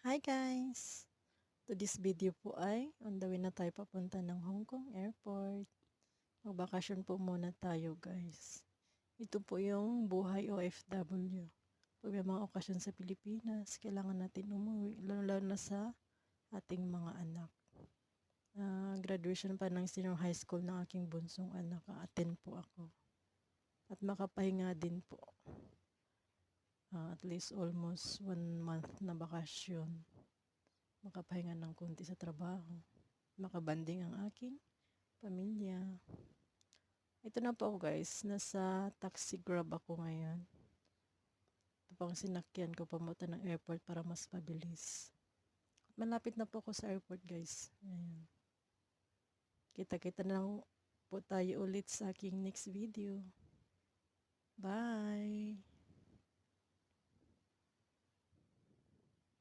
Hi guys! To this video po ay on the way na tayo papunta ng Hong Kong Airport. Magbakasyon po muna tayo guys. Ito po yung buhay OFW. Pag may mga okasyon sa Pilipinas, kailangan natin umuwi, lalo na sa ating mga anak. Graduation pa ng senior high school ng aking bunsong anak, attend po ako. At makapahinga din po. At least almost 1 month na bakasyon. Makapahinga ng konti sa trabaho, makabanding ang aking pamilya. Ito na po ako guys, nasa taxi grab ako ngayon. Ito pang sinakyan ko pamunta ng airport para mas mabilis. Malapit na po ako sa airport guys. Ayan. Kita-kita na lang po tayo ulit sa aking next video. Bye!